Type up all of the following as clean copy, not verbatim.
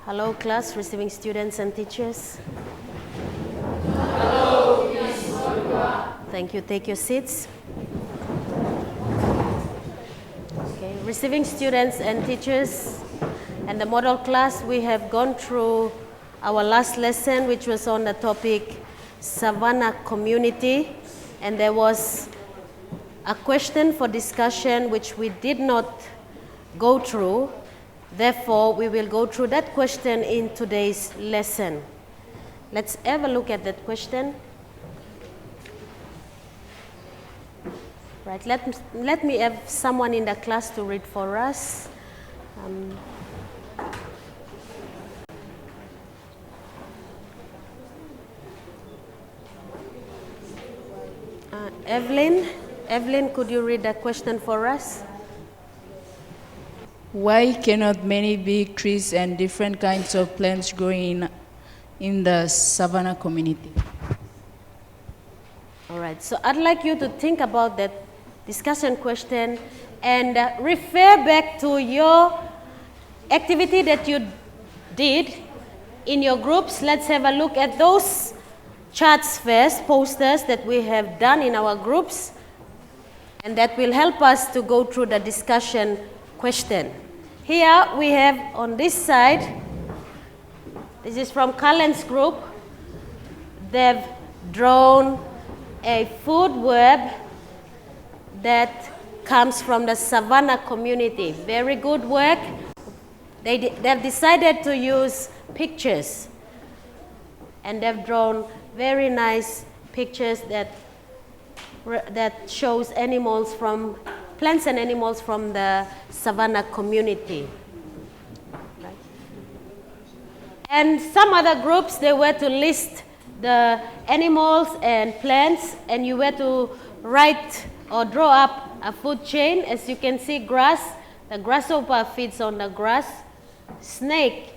Hello, class, receiving students and teachers. Hello, Miss Olga. Thank you. Take your seats. Okay, receiving students and teachers and the model class, we have gone through our last lesson, which was on the topic Savannah Community, and there was a question for discussion which we did not go through. Therefore, we will go through that question in today's lesson. Let's have a look at that question. Right, let me have someone in the class to read for us. Evelyn, could you read the question for us? Why cannot many big trees and different kinds of plants grow in the Savannah community? All right, so I'd like you to think about that discussion question and refer back to your activity that you did in your groups. Let's have a look at those charts first, posters that we have done in our groups, and that will help us to go through the discussion question. Here we have on this side, this is from Cullen's group. They've drawn a food web that comes from the Savannah community. Very good work. They've decided to use pictures, and they've drawn very nice pictures that shows animals from plants and animals from the Savannah community. Right. And some other groups, they were to list the animals and plants, and you were to write or draw up a food chain. As you can see, grass, the grasshopper feeds on the grass, snake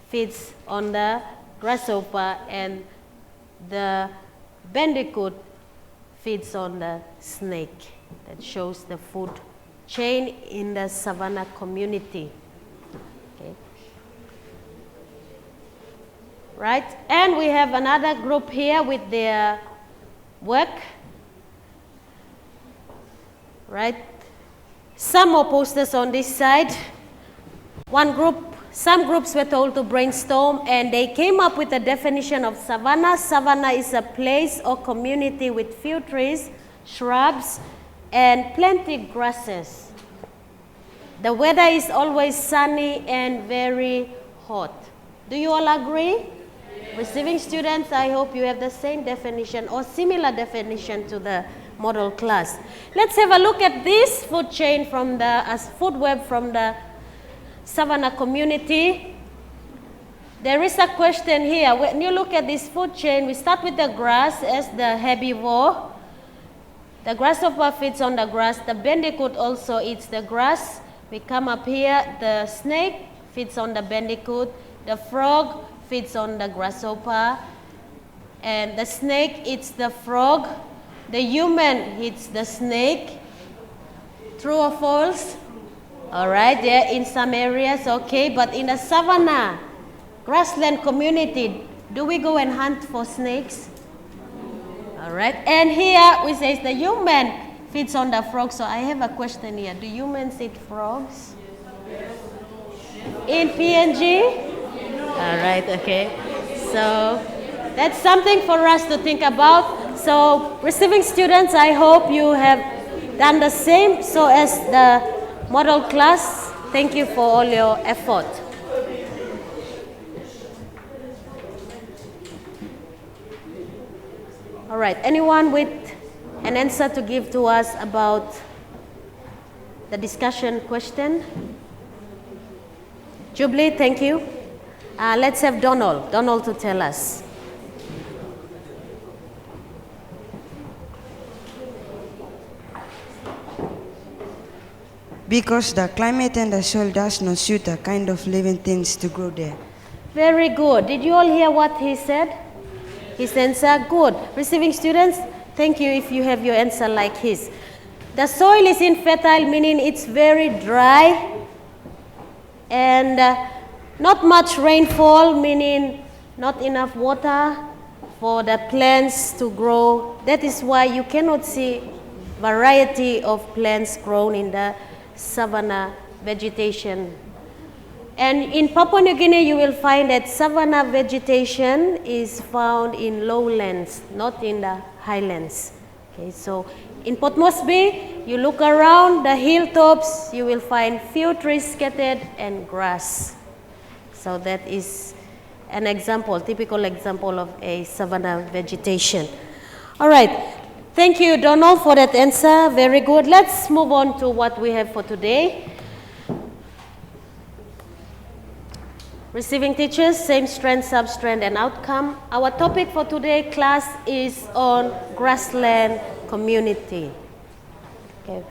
feeds on the grasshopper, and the bandicoot feeds on the snake. That shows the food chain in the Savannah community. Okay. Right, and we have another group here with their work. Right, some more posters on this side. Some groups were told to brainstorm, and they came up with a definition of Savannah. Savannah is a place or community with few trees, shrubs, and plenty grasses. The weather is always sunny and very hot. Do you all agree? Yes. Receiving students, I hope you have the same definition or similar definition to the model class. Let's have a look at this food chain from food web from the Savannah community. There is a question here. When you look at this food chain, we start with the grass as the herbivore. The grasshopper feeds on the grass. The bandicoot also eats the grass. We come up here. The snake feeds on the bandicoot. The frog feeds on the grasshopper. And the snake eats the frog. The human eats the snake. True or false? All right, yeah, in some areas, okay. But in the Savannah, Grassland community, do we go and hunt for snakes? All right, and here we say the human feeds on the frog. So I have a question here. Do humans eat frogs? In PNG? All right, okay. So that's something for us to think about. So receiving students, I hope you have done the same. So as the model class, thank you for all your effort. All right, anyone with an answer to give to us about the discussion question? Jubilee, thank you. Let's have Donald to tell us. Because the climate and the soil does not suit the kind of living things to grow there. Very good. Did you all hear what he said? His answer, good. Receiving students, thank you if you have your answer like his. The soil is infertile, meaning it's very dry, and Not much rainfall, meaning not enough water for the plants to grow. That is why you cannot see variety of plants grown in the savanna vegetation. And in Papua New Guinea, you will find that savanna vegetation is found in lowlands, not in the highlands. Okay, so in Port Moresby, you look around the hilltops, you will find few trees scattered and grass. So that is an example, typical example of a savanna vegetation. All right, thank you, Donald, for that answer. Very good. Let's move on to what we have for today. Receiving teachers, same strength, substrength, and outcome. Our topic for today, class, is on grassland community. Okay.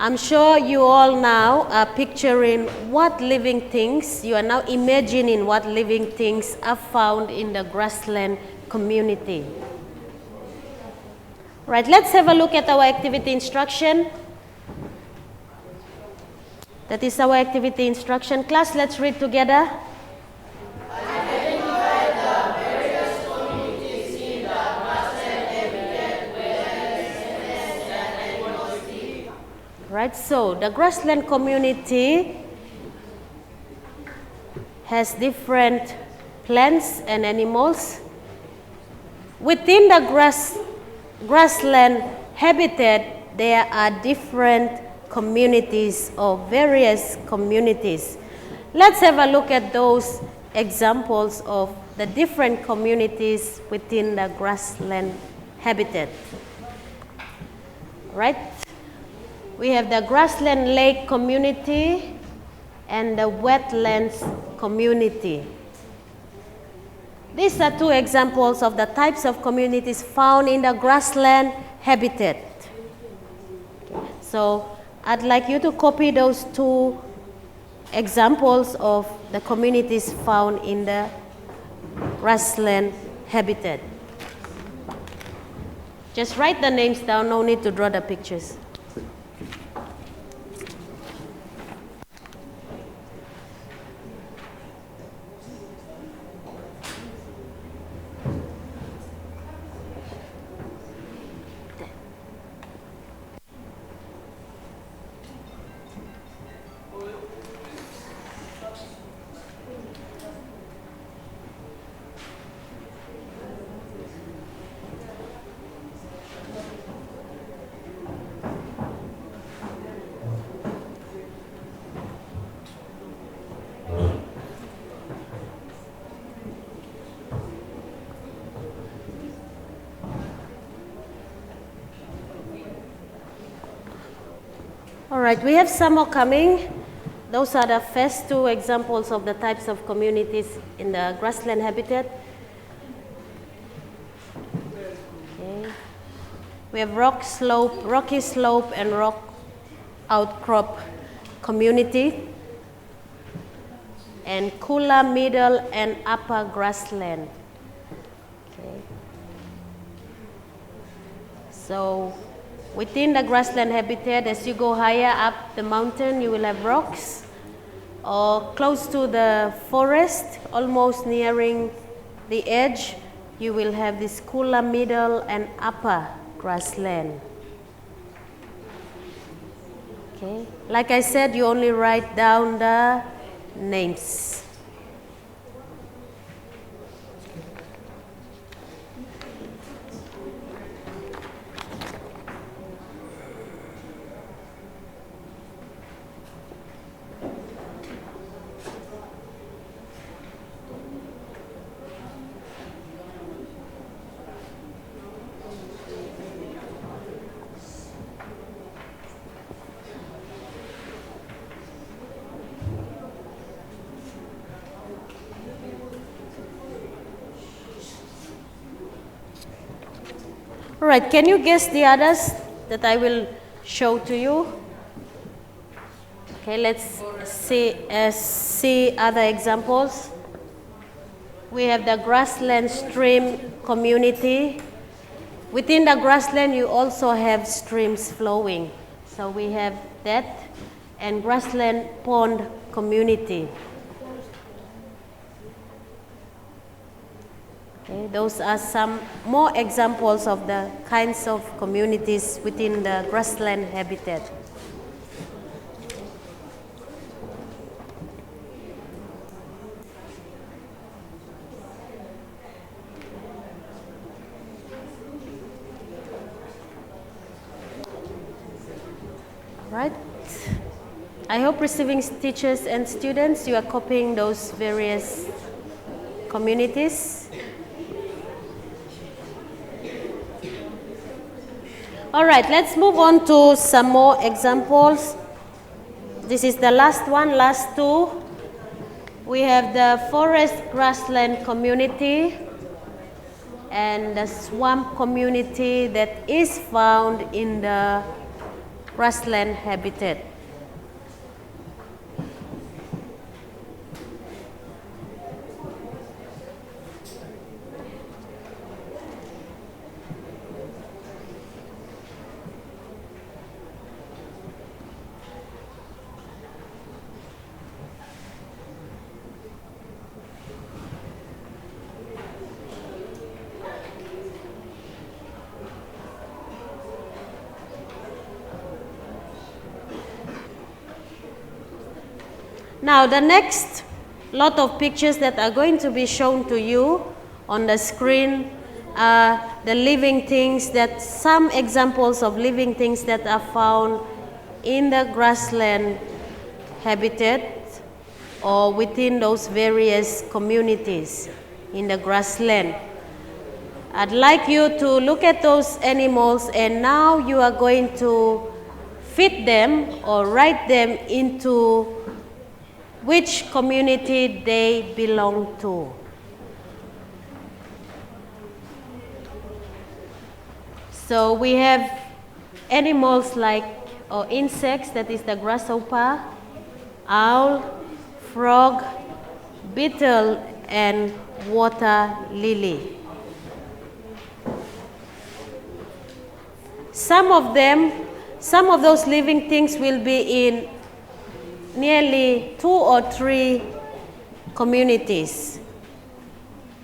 I'm sure you all now are picturing what living things, you are now imagining what living things are found in the grassland community. Right, let's have a look at our activity instruction. That is our activity instruction. Class, let's read together. Identify the various communities in the grassland habitat where plants and animals live. Right, so the grassland community has different plants and animals. Within the grassland habitat, there are different communities or various communities. Let's have a look at those examples of the different communities within the grassland habitat. Right? We have the grassland lake community and the wetlands community. These are two examples of the types of communities found in the grassland habitat. So I'd like you to copy those two examples of the communities found in the grassland habitat. Just write the names down, no need to draw the pictures. All right, we have some more coming. Those are the first two examples of the types of communities in the grassland habitat. Okay. We have rocky slope, and rock outcrop community, and cooler, middle, and upper grassland. Okay. So within the grassland habitat, as you go higher up the mountain, you will have rocks, or close to the forest, almost nearing the edge, you will have this cooler, middle, and upper grassland. Okay. Like I said, you only write down the names. All right, can you guess the others that I will show to you? Okay, let's see other examples. We have the grassland stream community. Within the grassland, you also have streams flowing. So we have that, and grassland pond community. Okay, those are some more examples of the kinds of communities within the grassland habitat. Right? I hope receiving teachers and students, you are copying those various communities. All right, let's move on to some more examples. This is the last one, last two. We have the forest grassland community and the swamp community that is found in the grassland habitat. Now the next lot of pictures that are going to be shown to you on the screen are the living things, that some examples of living things that are found in the grassland habitat or within those various communities in the grassland. I'd like you to look at those animals, and now you are going to fit them or write them into which community they belong to. So we have animals like, or insects, that is the grasshopper, owl, frog, beetle, and water lily. Some of those living things will be in nearly 2 or 3 communities.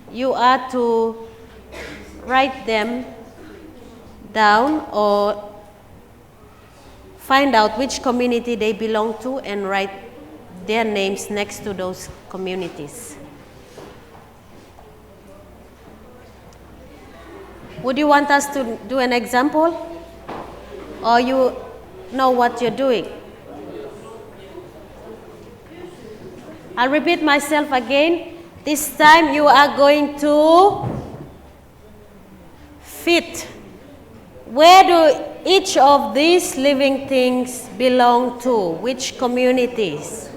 You are to write them down or find out which community they belong to and write their names next to those communities. Would you want us to do an example? Or you know what you're doing? I'll repeat myself again. This time you are going to fit. Where do each of these living things belong to? Which communities?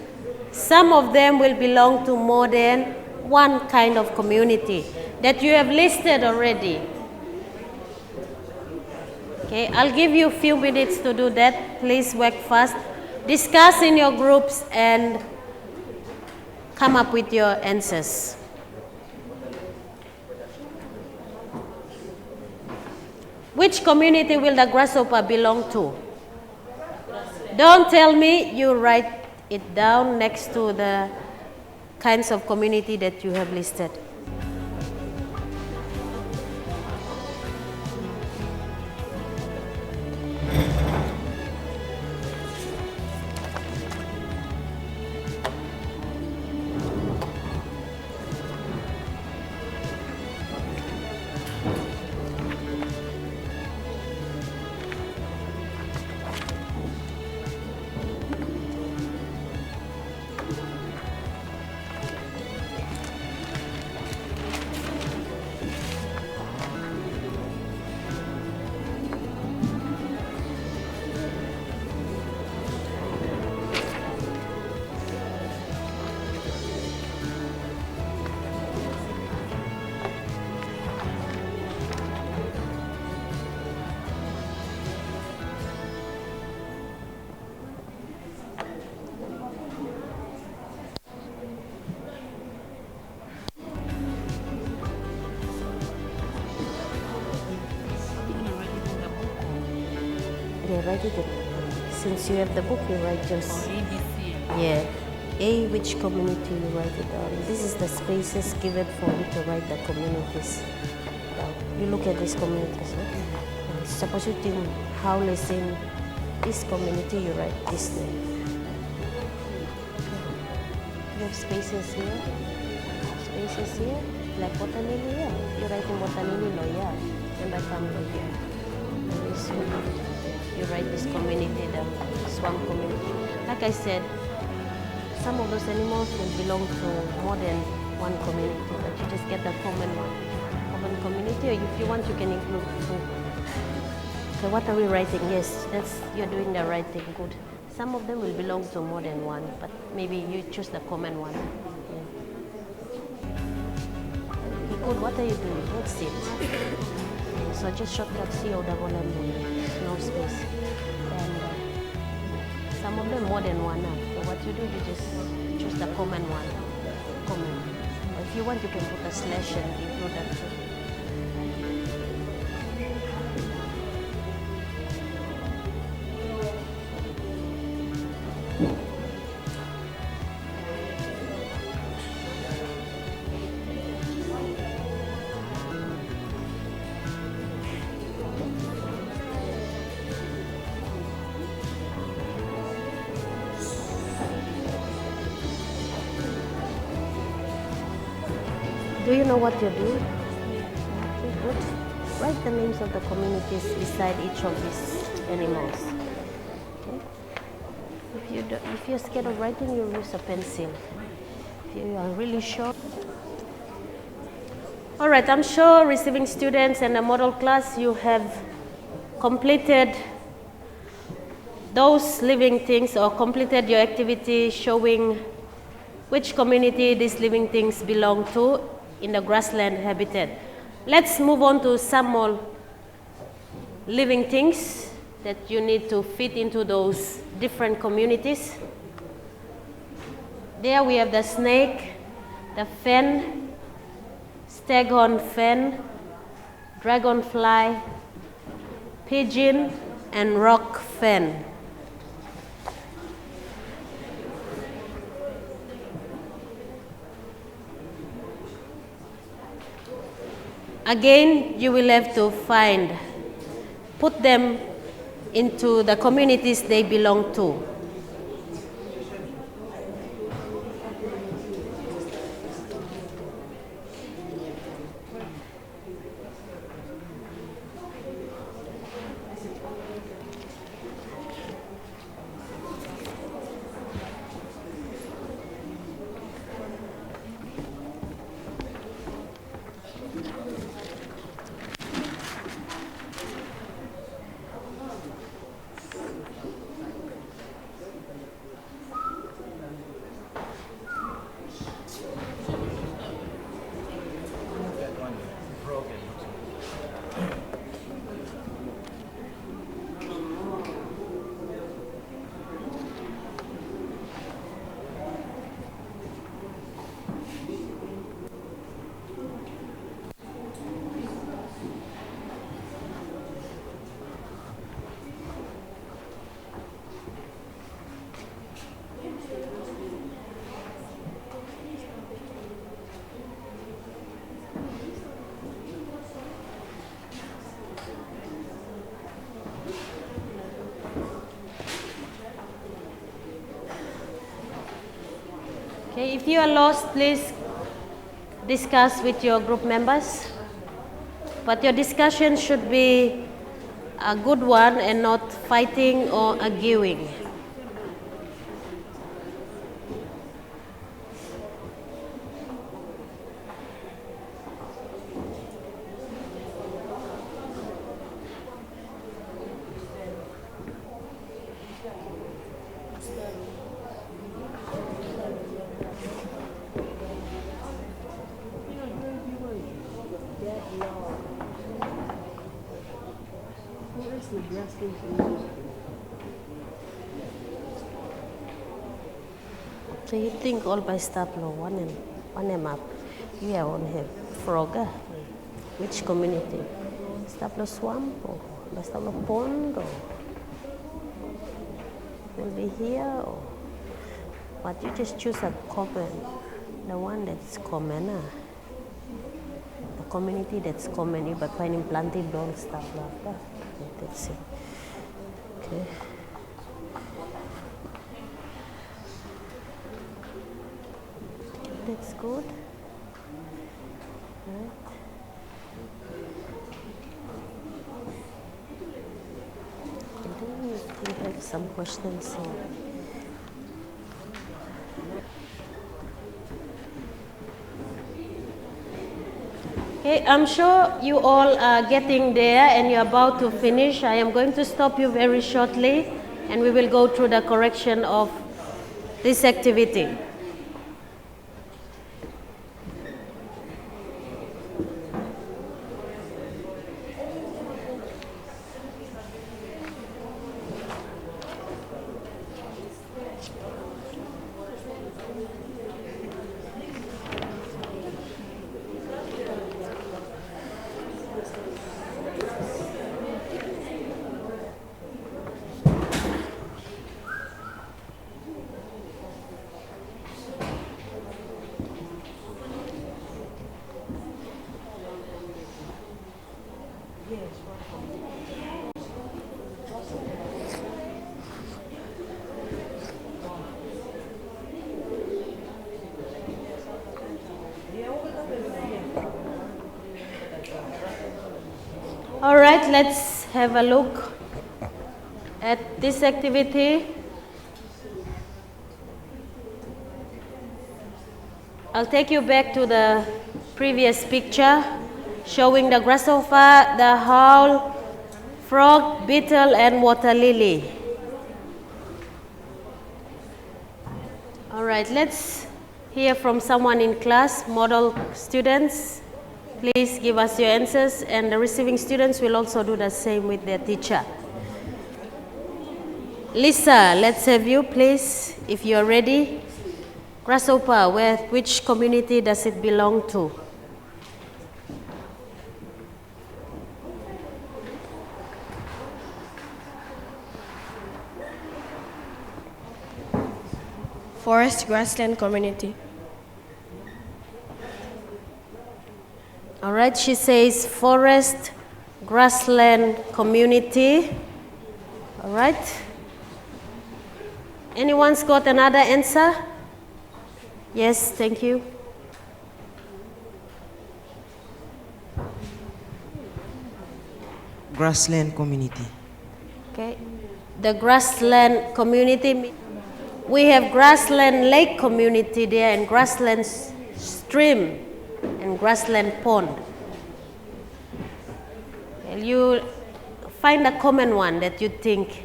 Some of them will belong to more than one kind of community that you have listed already. Okay, I'll give you a few minutes to do that. Please work fast. Discuss in your groups and come up with your answers. Which community will the grasshopper belong to? Don't tell me, you write it down next to the kinds of community that you have listed. Yeah, write it in. Since you have the book, you write just. ABC. Yeah. A, which community you write it down. This is the spaces given for you to write the communities down. You look at these communities. Huh? Suppose you think how is in this community, you write this name. You have spaces here, like Botanini here. You're writing Botanini Loya, and I come here. And this, you write this community, the swamp community. Like I said, some of those animals will belong to more than one community, but you just get the common community, or if you want, you can include two. So what are we writing? Yes, you're doing the right thing, good. Some of them will belong to more than one, but maybe you choose the common one. Yeah. Okay, good, what are you doing? That's it. So just shortcut C-O-double-M, no space. And some of them more than one. So what you do, you just choose the common one. Common. Or if you want, you can put a slash and include that too. Do you know what you're doing? Okay, good. Write the names of the communities beside each of these animals. Okay. If you're scared of writing, you use a pencil. If you are really sure. All right, I'm sure receiving students and the model class, you have completed those living things or completed your activity showing which community these living things belong to in the grassland habitat. Let's move on to some more living things that you need to fit into those different communities. There we have the snake, the fen, staghorn fen, dragonfly, pigeon, and rock fen. Again, you will have to put them into the communities they belong to. Okay, if you are lost, please discuss with your group members. But your discussion should be a good one and not fighting or arguing. So you think all by stapler, one map. You have on here, Frogger. Which community? Stapler swamp or stapler pond or will be here or But you just choose a common, the one that's common. The community that's common, you but finding planted all stuff like that. Okay, that's it. Okay. That's good. Right. And then we have some questions here. Okay, I'm sure you all are getting there and you're about to finish. I am going to stop you very shortly and we will go through the correction of this activity. All right, let's have a look at this activity. I'll take you back to the previous picture showing the grasshopper, the owl, frog, beetle, and water lily. All right, let's hear from someone in class, model students. Please give us your answers, and the receiving students will also do the same with their teacher. Lisa, let's have you, please, if you are ready. Grasshopper, which community does it belong to? Forest Grassland Community. All right, she says forest, grassland community. All right. Anyone's got another answer? Yes, thank you. Grassland community. Okay. The grassland community. We have grassland lake community there and grassland stream and grassland pond. Well, you find a common one that you think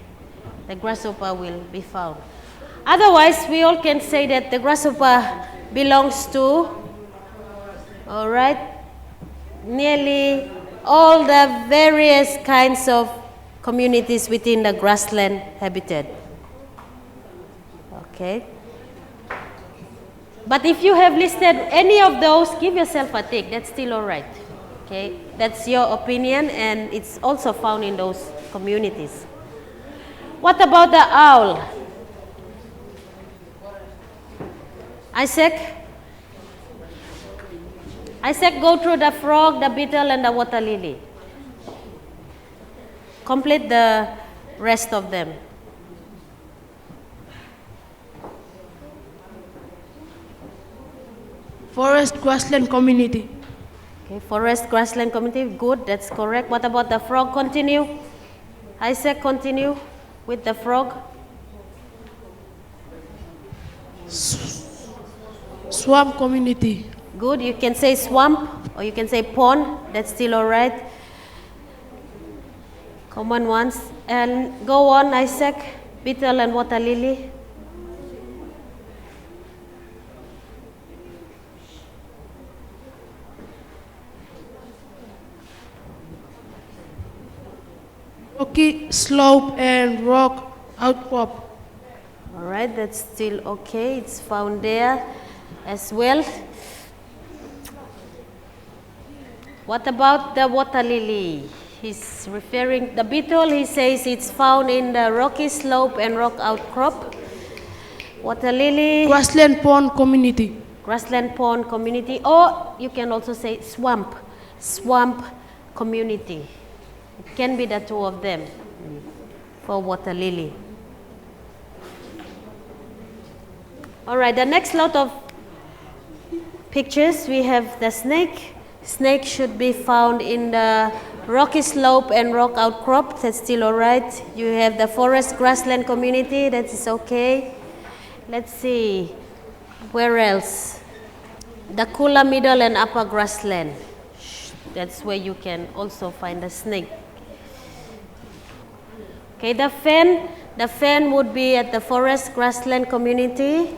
the grasshopper will be found. Otherwise, we all can say that the grasshopper belongs to, all right, nearly all the various kinds of communities within the grassland habitat. Okay. But if you have listed any of those, give yourself a tick. That's still all right. Okay. That's your opinion, and it's also found in those communities. What about the owl? Isaac? Isaac, go through the frog, the beetle, and the water lily. Complete the rest of them. Forest Grassland Community. Okay, forest grassland community, good, that's correct. What about the frog? Continue. Isaac, continue with the frog. Swamp Community. Good, you can say swamp or you can say pond, that's still all right. Common ones. And go on, Isaac, beetle and water lily. Rocky slope and rock outcrop. All right, that's still okay. It's found there as well. What about the water lily? He's referring, the beetle, he says it's found in the rocky slope and rock outcrop. Water lily. Grassland Pond Community. Grassland pond community, or you can also say swamp community. It can be the two of them for water lily. All right, the next lot of pictures, we have the snake. Snake should be found in the rocky slope and rock outcrop. That's still all right. You have the forest grassland community. That is okay. Let's see. Where else? The cooler middle and upper grassland. That's where you can also find the snake. Okay, the fen would be at the forest grassland community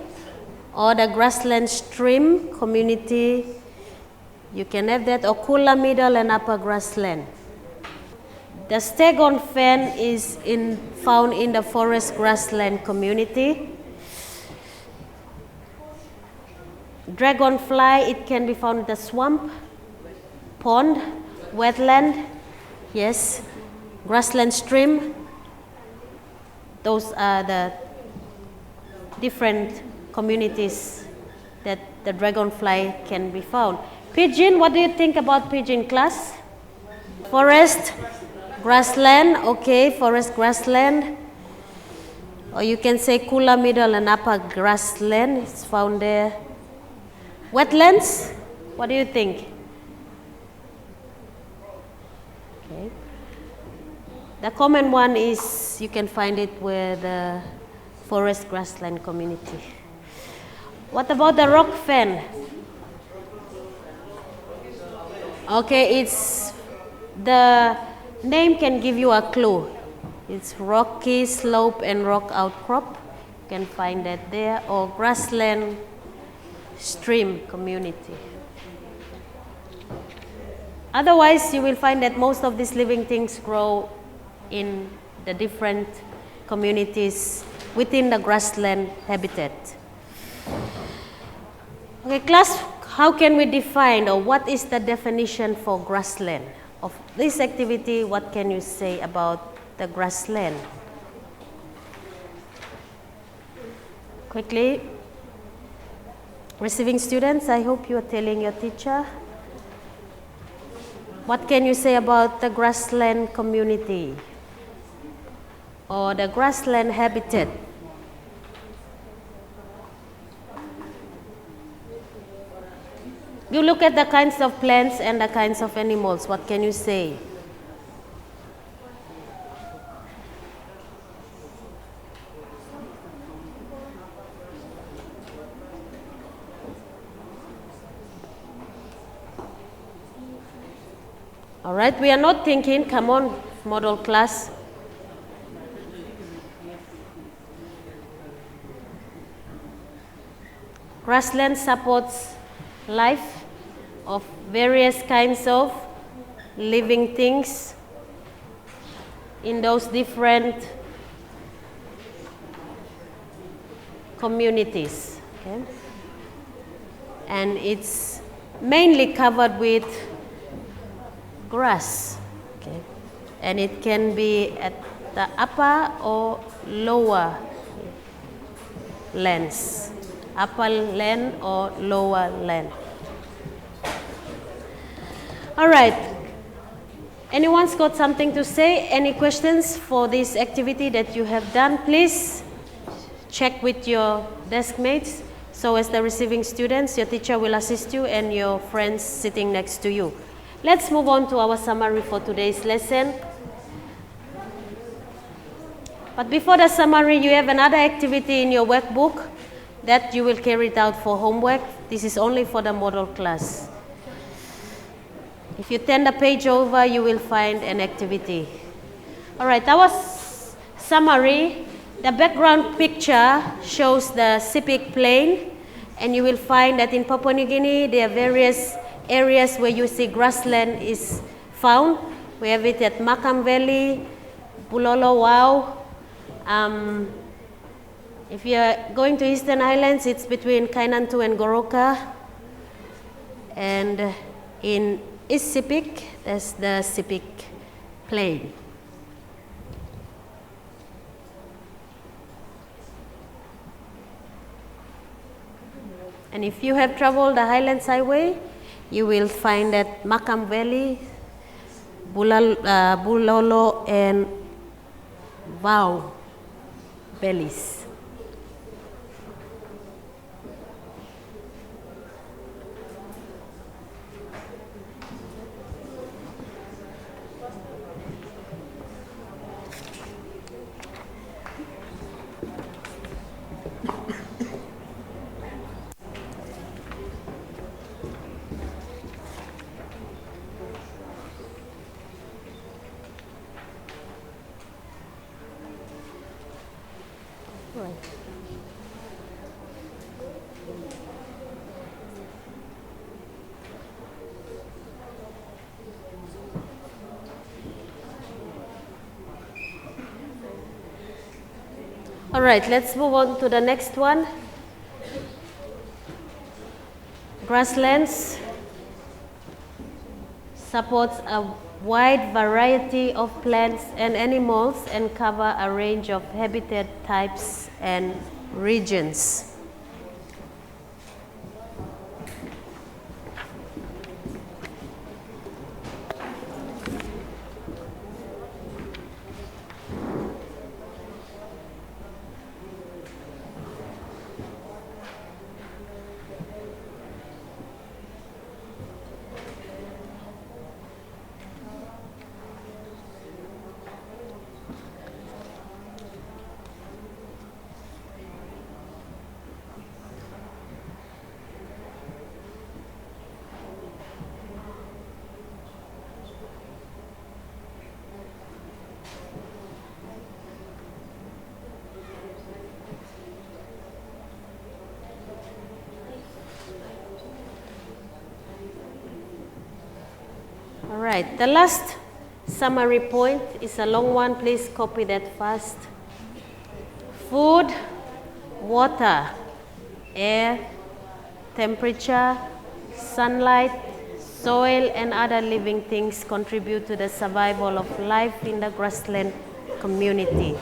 or the grassland stream community. You can have that, or cooler middle and upper grassland. The staghorn fen is found in the forest grassland community. Dragonfly, it can be found in the swamp, pond, wetland, yes, grassland stream. Those are the different communities that the dragonfly can be found. Pigeon, what do you think about pigeon, class? Forest, grassland, okay, forest, grassland. Or you can say cooler middle and upper grassland, it's found there. Wetlands, what do you think? Okay. The common one is, you can find it with the forest grassland community. What about the rock fen? Okay, it's, the name can give you a clue. It's rocky slope and rock outcrop. You can find that there, or grassland stream community. Otherwise, you will find that most of these living things grow in the different communities within the grassland habitat. Okay, class, how can we define, or what is the definition for grassland? Of this activity, what can you say about the grassland? Quickly. Receiving students, I hope you are telling your teacher. What can you say about the grassland community or the grassland habitat? You look at the kinds of plants and the kinds of animals. What can you say? All right, we are not thinking. Come on, model class. Grassland supports life of various kinds of living things in those different communities. Okay? And it's mainly covered with grass, okay, and it can be at the upper or lower lands, upper land or lower land. All right, anyone's got something to say? Any questions for this activity that you have done? Please check with your desk mates. So as the receiving students, your teacher will assist you and your friends sitting next to you. Let's move on to our summary for today's lesson. But before the summary, you have another activity in your workbook that you will carry it out for homework. This is only for the model class. If you turn the page over, you will find an activity. All right, our summary, the background picture shows the Sepik Plain, and you will find that in Papua New Guinea, there are various areas where you see grassland is found. We have it at Makam Valley, Bulolo Wau. If you are going to Eastern Highlands, it's between Kainantu and Goroka. And in East Sepik, there's the Sepik Plain. And if you have traveled the Highlands Highway, you will find that Makam Valley, Bulolo, and Wow valleys. All right, let's move on to the next one. Grasslands supports a wide variety of plants and animals and cover a range of habitat types and regions. All right, the last summary point is a long one. Please copy that fast. Food, water, air, temperature, sunlight, soil, and other living things contribute to the survival of life in the grassland community.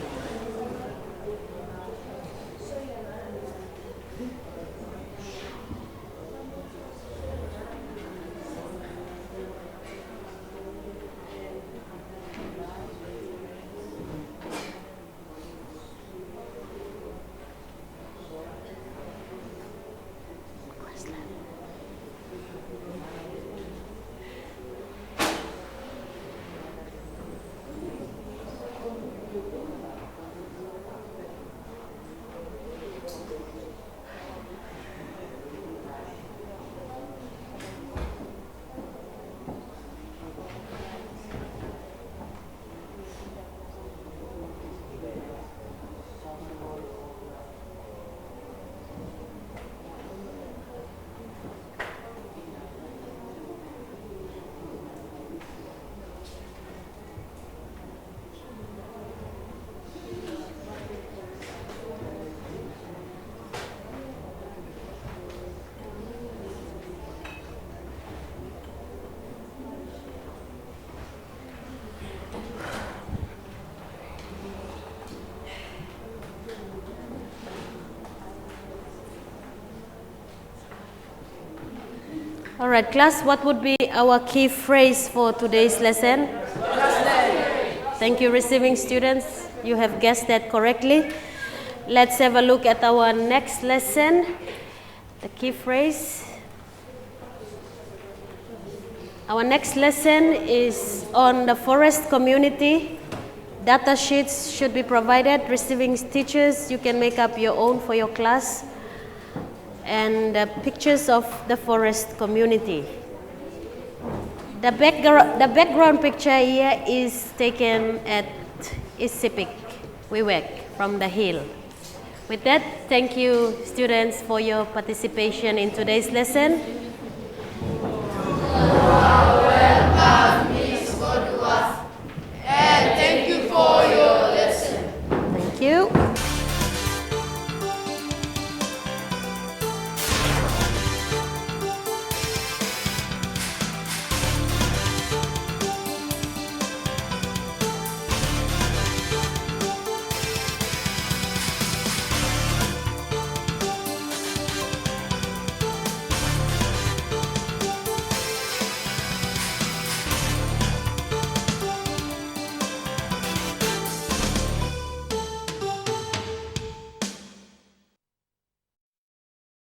All right, class, what would be our key phrase for today's lesson? Thank you, receiving students. You have guessed that correctly. Let's have a look at our next lesson. The key phrase. Our next lesson is on the forest community. Data sheets should be provided. Receiving teachers, you can make up your own for your class. And pictures of the forest community. The background picture here is taken at Isipik, Wewak, from the hill. With that, thank you, students, for your participation in today's lesson.